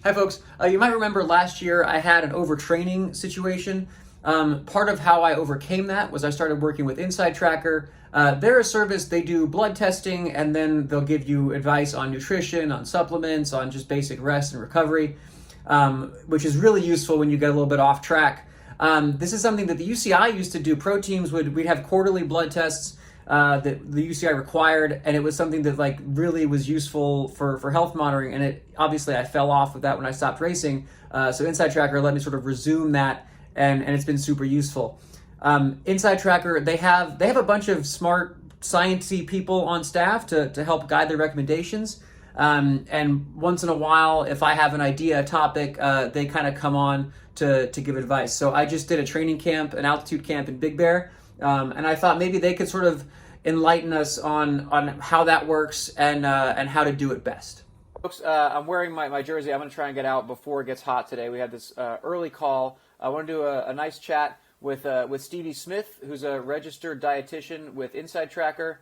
Hi, folks. You might remember last year I had an overtraining situation. Part of how I overcame that was I started working with Inside Tracker. They're a service, they do blood testing, and then they'll give you advice on nutrition, on supplements, on just basic rest and recovery, which is really useful when you get a little bit off track. This is something that the UCI used to do. Pro teams we'd have quarterly blood tests that the UCI required, and it was something that like really was useful for health monitoring. And it obviously I fell off with that when I stopped racing. So Inside Tracker let me sort of resume that, and it's been super useful. Inside Tracker, they have a bunch of smart sciencey people on staff to help guide their recommendations. And once in a while, if I have an idea, a topic, they kind of come on to give advice. So I just did a training camp, an altitude camp in Big Bear, and I thought maybe they could sort of enlighten us on how that works and how to do it best. Folks, I'm wearing my jersey. I'm going to try and get out before it gets hot today. We had this early call. I want to do a nice chat with Stevie Smith, who's a registered dietitian with Inside Tracker.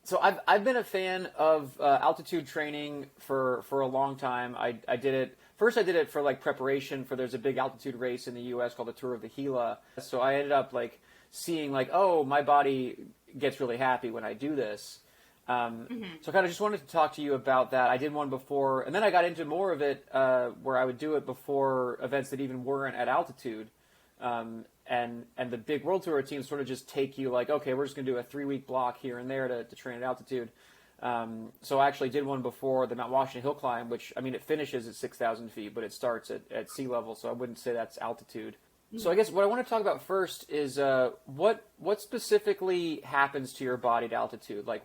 So I've been a fan of altitude training for a long time. I did it first. I did it for like preparation for there's a big altitude race in the U.S. called the Tour of the Gila. So I ended up like seeing like, oh, my body gets really happy when I do this. So I kind of just wanted to talk to you about that. I did one before, and then I got into more of it where I would do it before events that even weren't at altitude. And the big World Tour teams sort of just take you like, okay, we're just going to do a 3-week block here and there to train at altitude. So I actually did one before the Mount Washington Hill Climb, which, I mean, it finishes at 6,000 feet, but it starts at sea level, so I wouldn't say that's altitude. So I guess what I want to talk about first is what specifically happens to your body at altitude? Like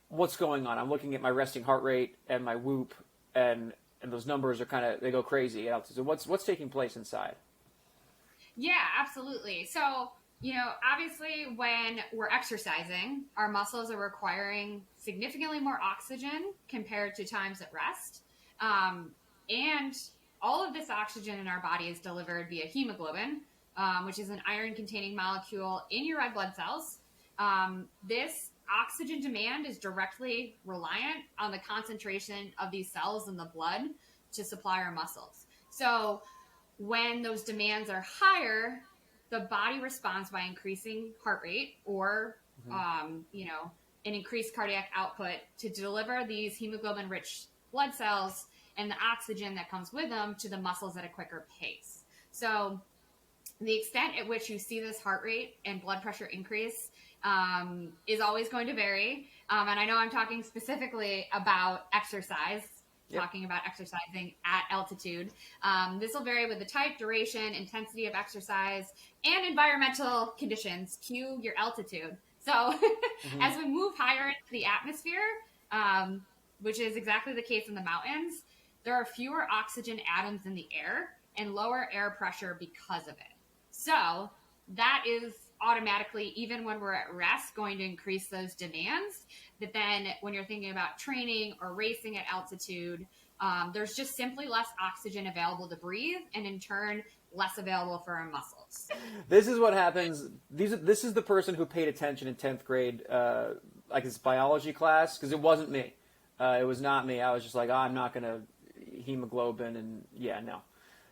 what's going on? I'm looking at my resting heart rate and my whoop, and those numbers are they go crazy at altitude. So what's taking place inside? Yeah, absolutely. So, obviously when we're exercising, our muscles are requiring significantly more oxygen compared to times at rest. And all of this oxygen in our body is delivered via hemoglobin, which is an iron-containing molecule in your red blood cells. This oxygen demand is directly reliant on the concentration of these cells in the blood to supply our muscles. So when those demands are higher, the body responds by increasing heart rate or, an increased cardiac output to deliver these hemoglobin-rich blood cells and the oxygen that comes with them to the muscles at a quicker pace. So the extent at which you see this heart rate and blood pressure increase is always going to vary. And I know I'm talking specifically about exercise. Yep. Talking about exercising at altitude. This will vary with the type, duration, intensity of exercise, and environmental conditions. Cue your altitude. So as we move higher into the atmosphere, which is exactly the case in the mountains, there are fewer oxygen atoms in the air and lower air pressure because of it. So that is automatically, even when we're at rest, going to increase those demands. But then when you're thinking about training or racing at altitude, there's just simply less oxygen available to breathe, and in turn, less available for our muscles. This is what happens. This is the person who paid attention in 10th grade, like this biology class, because it wasn't me. It was not me. I was just like, I'm not going to hemoglobin, and yeah, no.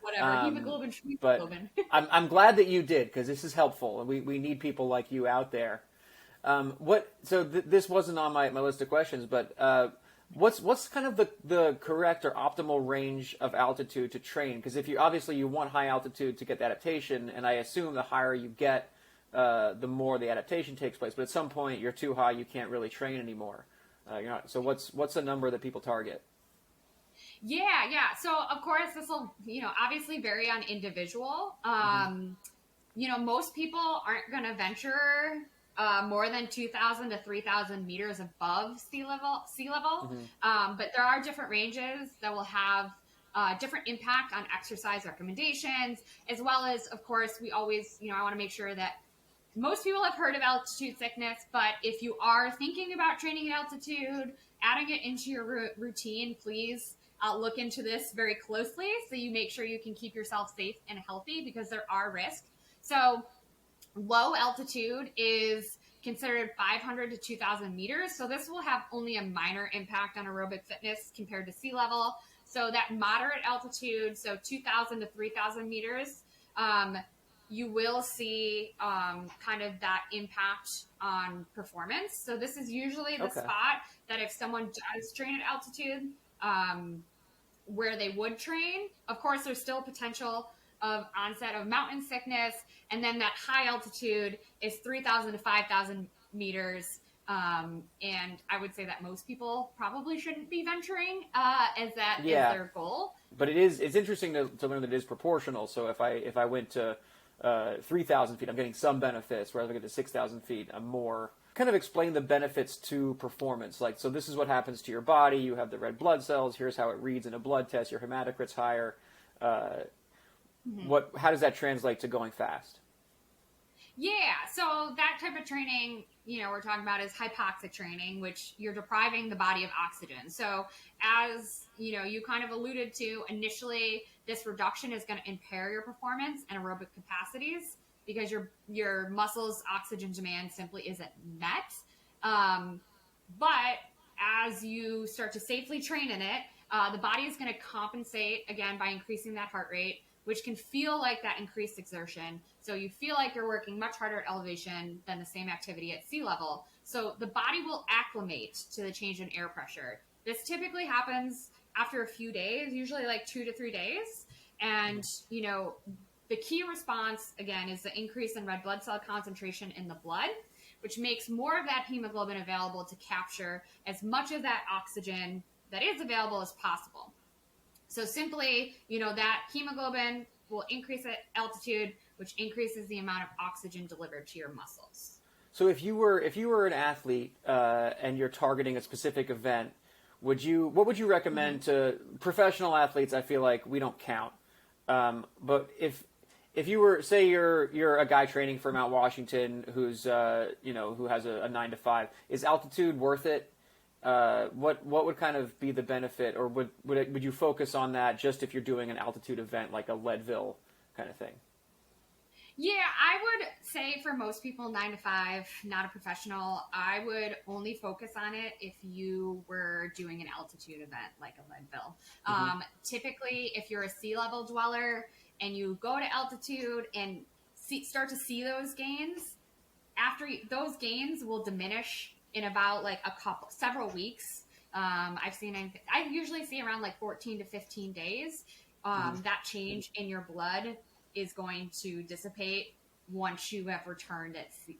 Whatever, hemoglobin. But I'm glad that you did, because this is helpful, and we need people like you out there. This wasn't on my list of questions, but what's kind of the correct or optimal range of altitude to train? Because if you want high altitude to get the adaptation, and I assume the higher you get, the more the adaptation takes place. But at some point, you're too high, you can't really train anymore. So what's the number that people target? Yeah. So of course this will, obviously vary on individual. Most people aren't going to venture more than 2,000 to 3,000 meters above sea level. But there are different ranges that will have different impact on exercise recommendations, as well as, of course, we always, I want to make sure that most people have heard of altitude sickness, but if you are thinking about training at altitude, adding it into your routine, please look into this very closely so you make sure you can keep yourself safe and healthy, because there are risks. So low altitude is considered 500 to 2,000 meters. So this will have only a minor impact on aerobic fitness compared to sea level. So that moderate altitude, so 2,000 to 3,000 meters, you will see kind of that impact on performance. So this is usually the Okay. spot that if someone does train at altitude, where they would train. Of course, there's still potential of onset of mountain sickness, and then that high altitude is 3,000 to 5,000 meters. And I would say that most people probably shouldn't be venturing as that is Yeah, their goal. but it's interesting to learn that it is proportional. So if I went to 3,000 feet, I'm getting some benefits. Whereas if I get to 6,000 feet, I'm more. Kind of explain the benefits to performance. Like, so this is what happens to your body. You have the red blood cells. Here's how it reads in a blood test. Your hematocrit's higher. How does that translate to going fast? Yeah, so that type of training, we're talking about is hypoxic training, which you're depriving the body of oxygen. So as, you kind of alluded to initially, this reduction is going to impair your performance and aerobic capacities because your muscles' oxygen demand simply isn't met. But as you start to safely train in it, the body is going to compensate again by increasing that heart rate, which can feel like that increased exertion. So you feel like you're working much harder at elevation than the same activity at sea level. So the body will acclimate to the change in air pressure. This typically happens after a few days, usually like 2 to 3 days. And, the key response, again, is the increase in red blood cell concentration in the blood, which makes more of that hemoglobin available to capture as much of that oxygen that is available as possible. So simply, that hemoglobin will increase at altitude, which increases the amount of oxygen delivered to your muscles. So if you were an athlete and you're targeting a specific event, what would you recommend to professional athletes? I feel like we don't count, but if you were, say you're a guy training for Mount Washington who's who has a 9 to 5, is altitude worth it? What would kind of be the benefit, or would you focus on that just if you're doing an altitude event like a Leadville kind of thing? Yeah, I would say for most people, 9 to 5, not a professional. I would only focus on it if you were doing an altitude event like a Leadville. Typically, if you're a sea level dweller and you go to altitude and start to see those gains, those gains will diminish in about like several weeks. I usually see around like 14 to 15 days. That change in your blood is going to dissipate once you have returned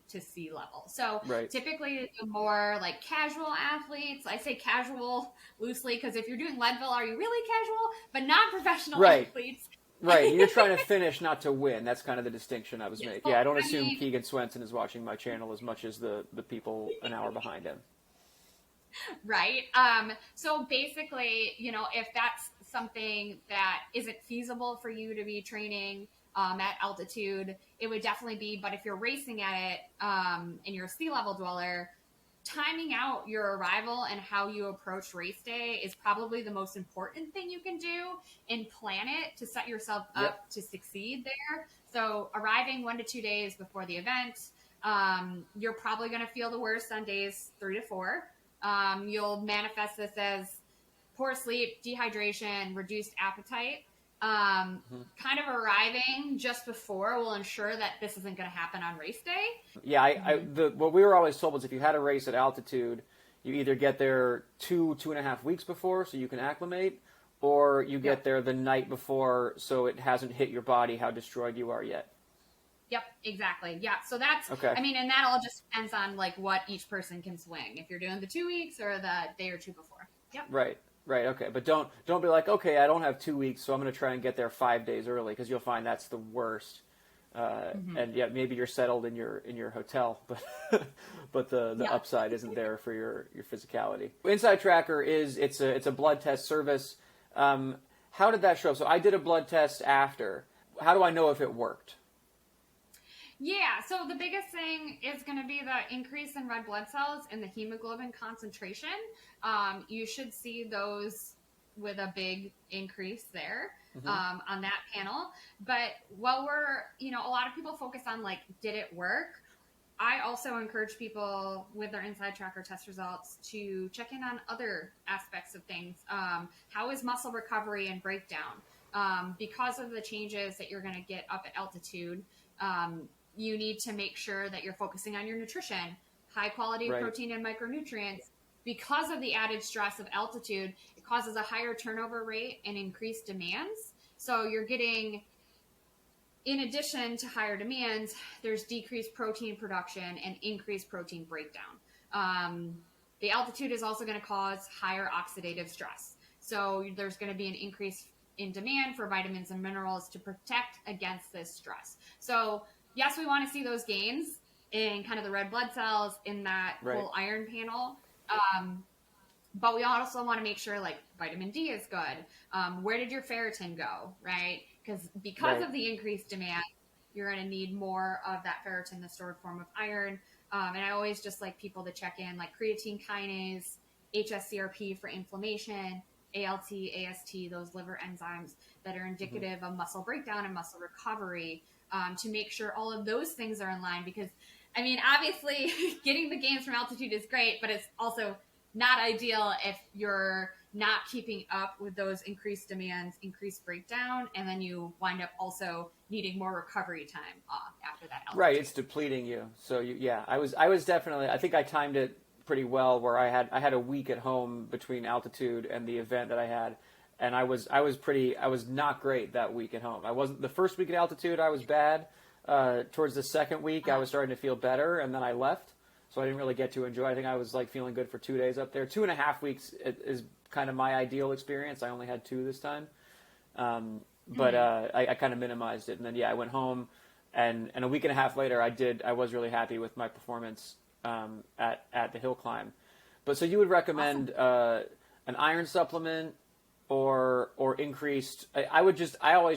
to sea level. So Right. typically the more like casual athletes, I say casual loosely because if you're doing Leadville, are you really casual? But not professional Right. athletes. Right, you're trying to finish, not to win. That's kind of the distinction I was Yes. making. Yeah, I don't assume Keegan Swenson is watching my channel as much as the people an hour behind him. Right. So basically, if that's something that isn't feasible for you to be training at altitude, it would definitely be. But if you're racing at it and you're a sea level dweller, timing out your arrival and how you approach race day is probably the most important thing you can do and plan it to set yourself up to succeed there. So arriving 1 to 2 days before the event, you're probably going to feel the worst on days 3 to 4. You'll manifest this as poor sleep, dehydration, reduced appetite. Kind of arriving just before will ensure that this isn't going to happen on race day. Yeah, what we were always told was if you had a race at altitude, you either get there 2.5 weeks before so you can acclimate, or you get there the night before so it hasn't hit your body how destroyed you are yet. Yep, exactly. Yeah, so that's, okay. I mean, and that all just depends on like what each person can swing. If you're doing the 2 weeks or the day or two before. Yep. Right. Okay, but don't be like, okay, I don't have 2 weeks, so I'm going to try and get there 5 days early, because you'll find that's the worst. And yeah, maybe you're settled in your hotel, but but the upside isn't there for your physicality. Inside Tracker it's a blood test service. How did that show up? So I did a blood test after. How do I know if it worked? Yeah, so the biggest thing is going to be the increase in red blood cells and the hemoglobin concentration. You should see those with a big increase there on that panel. But while a lot of people focus on like, did it work? I also encourage people with their inside tracker test results to check in on other aspects of things. How is muscle recovery and breakdown? Because of the changes that you're going to get up at altitude, you need to make sure that you're focusing on your nutrition, high quality Right. protein and micronutrients. Because of the added stress of altitude, it causes a higher turnover rate and increased demands. So you're getting, in addition to higher demands, there's decreased protein production and increased protein breakdown. The altitude is also going to cause higher oxidative stress. So there's going to be an increase in demand for vitamins and minerals to protect against this stress. So yes, we want to see those gains in kind of the red blood cells in that whole iron panel. But we also want to make sure like vitamin D is good. Where did your ferritin go, right? Because of the increased demand, you're going to need more of that ferritin, the stored form of iron. And I always just like people to check in like creatine kinase, HSCRP for inflammation, ALT, AST, those liver enzymes that are indicative of muscle breakdown and muscle recovery, to make sure all of those things are in line. Because, I mean, obviously getting the gains from altitude is great, but it's also not ideal if you're not keeping up with those increased demands, increased breakdown, and then you wind up also needing more recovery time off after that altitude. Right, it's depleting you. So I was definitely, I think I timed it pretty well where I had a week at home between altitude and the event that I had, and I was not great that week at home. I wasn't the first week at altitude. I was bad. Towards the second week, I was starting to feel better, and then I left. So I didn't really get to enjoy. I think I was like feeling good for 2 days up there. 2.5 weeks is kind of my ideal experience. I only had 2 this time, but I kind of minimized it. And then I went home, and a week and a half later, I was really happy with my performance at the hill climb. But so you would recommend an iron supplement or increased? I always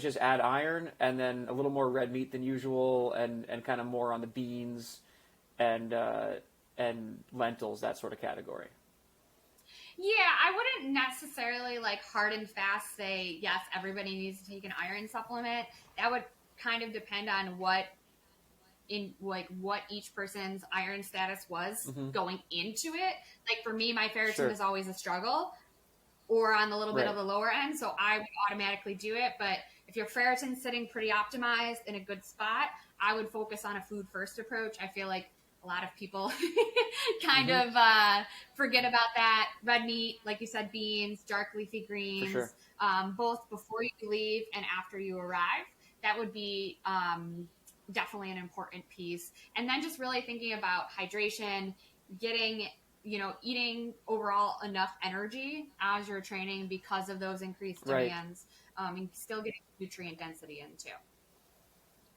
just add iron and then a little more red meat than usual, and kind of more on the beans and lentils, that sort of category. Yeah, I wouldn't necessarily like hard and fast say, yes, everybody needs to take an iron supplement. That would kind of depend on what each person's iron status was going into it. Like for me, my ferritin is always a struggle, or on the little bit of the lower end, so I would automatically do it. But if your ferritin's sitting pretty optimized in a good spot, I would focus on a food first approach. I feel like a lot of people kind of forget about that. Red meat, like you said, beans, dark leafy greens, both before you leave and after you arrive. That would be definitely an important piece. And then just really thinking about hydration, getting, eating overall enough energy as you're training because of those increased demands, and still getting nutrient density in too.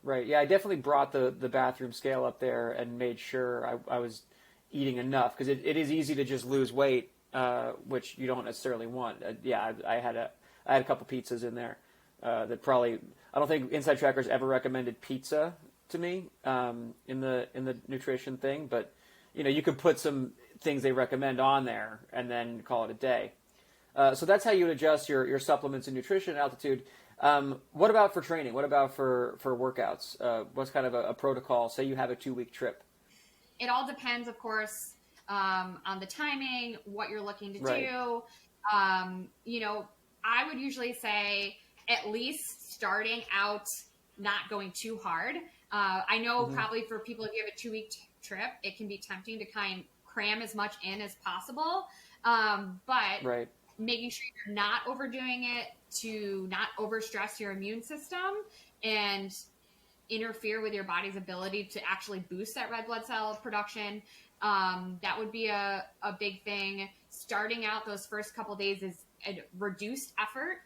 Right. Yeah, I definitely brought the bathroom scale up there and made sure I was eating enough, because it is easy to just lose weight, which you don't necessarily want. I had a couple pizzas in there that probably, I don't think Inside Tracker's ever recommended pizza to me in the nutrition thing, but you could put some things they recommend on there and then call it a day. So that's how you would adjust your supplements and nutrition at altitude. What about for training? What about for workouts? What's kind of a protocol? Say you have a 2-week trip. It all depends, of course, on the timing, what you're looking to do. I would usually say at least starting out not going too hard. I know probably for people, if you have a 2-week trip, it can be tempting to kind of cram as much in as possible. But making sure you're not overdoing it to not overstress your immune system and interfere with your body's ability to actually boost that red blood cell production. That would be a big thing. Starting out those first couple days is a reduced effort.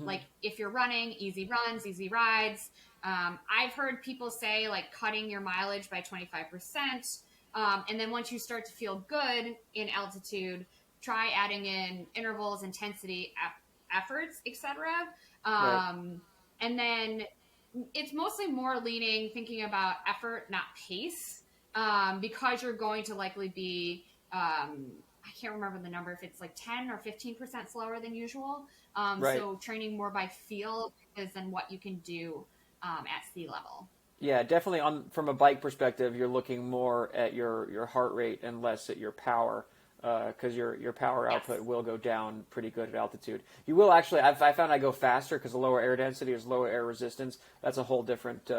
Like if you're running, easy runs, easy rides. I've heard people say like cutting your mileage by 25%. And then once you start to feel good in altitude, try adding in intervals, intensity, efforts, etc. And then it's mostly more thinking about effort, not pace, because you're going to likely be, I can't remember the number, if it's like 10 or 15% slower than usual. So training more by feel than what you can do at sea level. Yeah, definitely from a bike perspective, you're looking more at your heart rate and less at your power, because your power Yes. output will go down pretty good at altitude. You will actually, I found I go faster because the lower air density is lower air resistance. That's a whole different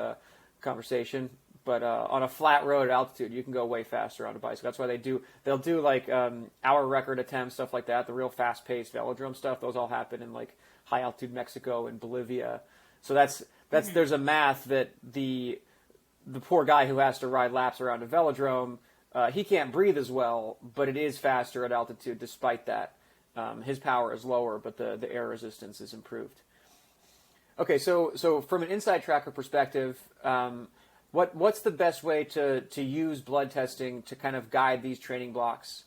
conversation. But on a flat road at altitude, you can go way faster on a bicycle. That's why they'll do like hour record attempts, stuff like that. The real fast paced velodrome stuff, those all happen in like high altitude Mexico and Bolivia. So that's there's a math that the poor guy who has to ride laps around a velodrome, he can't breathe as well, but it is faster at altitude despite that. His power is lower, but the air resistance is improved. Okay, so from an inside tracker perspective, what's the best way to use blood testing to kind of guide these training blocks?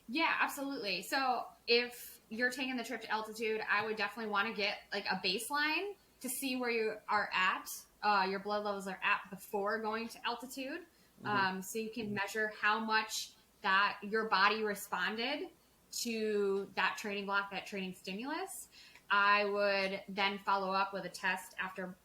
Yeah, absolutely. So if you're taking the trip to altitude, I would definitely want to get like a baseline to see where you are at, your blood levels are at before going to altitude. So you can measure how much that your body responded to that training block, that training stimulus. I would then follow up with a test after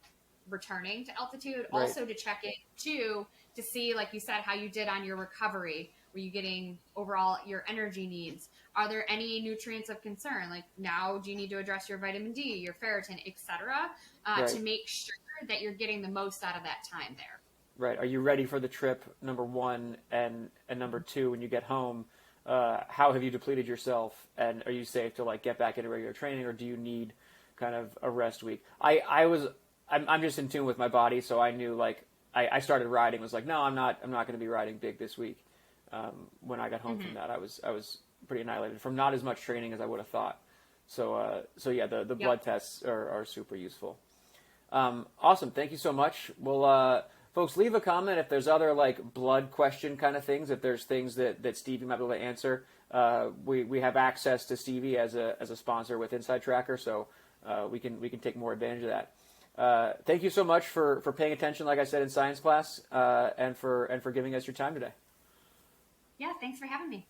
returning to altitude, Right. also to check it too, to see, like you said, how you did on your recovery. Were you getting overall your energy needs? Are there any nutrients of concern? Like now, do you need to address your vitamin D, your ferritin, etc., Right. to make sure that you're getting the most out of that time there? Right. Are you ready for the trip? Number one, and number two, when you get home, how have you depleted yourself, and are you safe to like get back into regular training, or do you need kind of a rest week? I'm just in tune with my body, so I knew like I started riding, was like, no, I'm not going to be riding big this week. When I got home from that, I was pretty annihilated from not as much training as I would have thought. So yeah, the blood tests are super useful. Awesome. Thank you so much. Well, folks, leave a comment if there's other like blood question kind of things. If there's things that Stevie might be able to answer, we have access to Stevie as a sponsor with Inside Tracker, so we can take more advantage of that. Thank you so much for paying attention, like I said in science class, and for giving us your time today. Yeah, thanks for having me.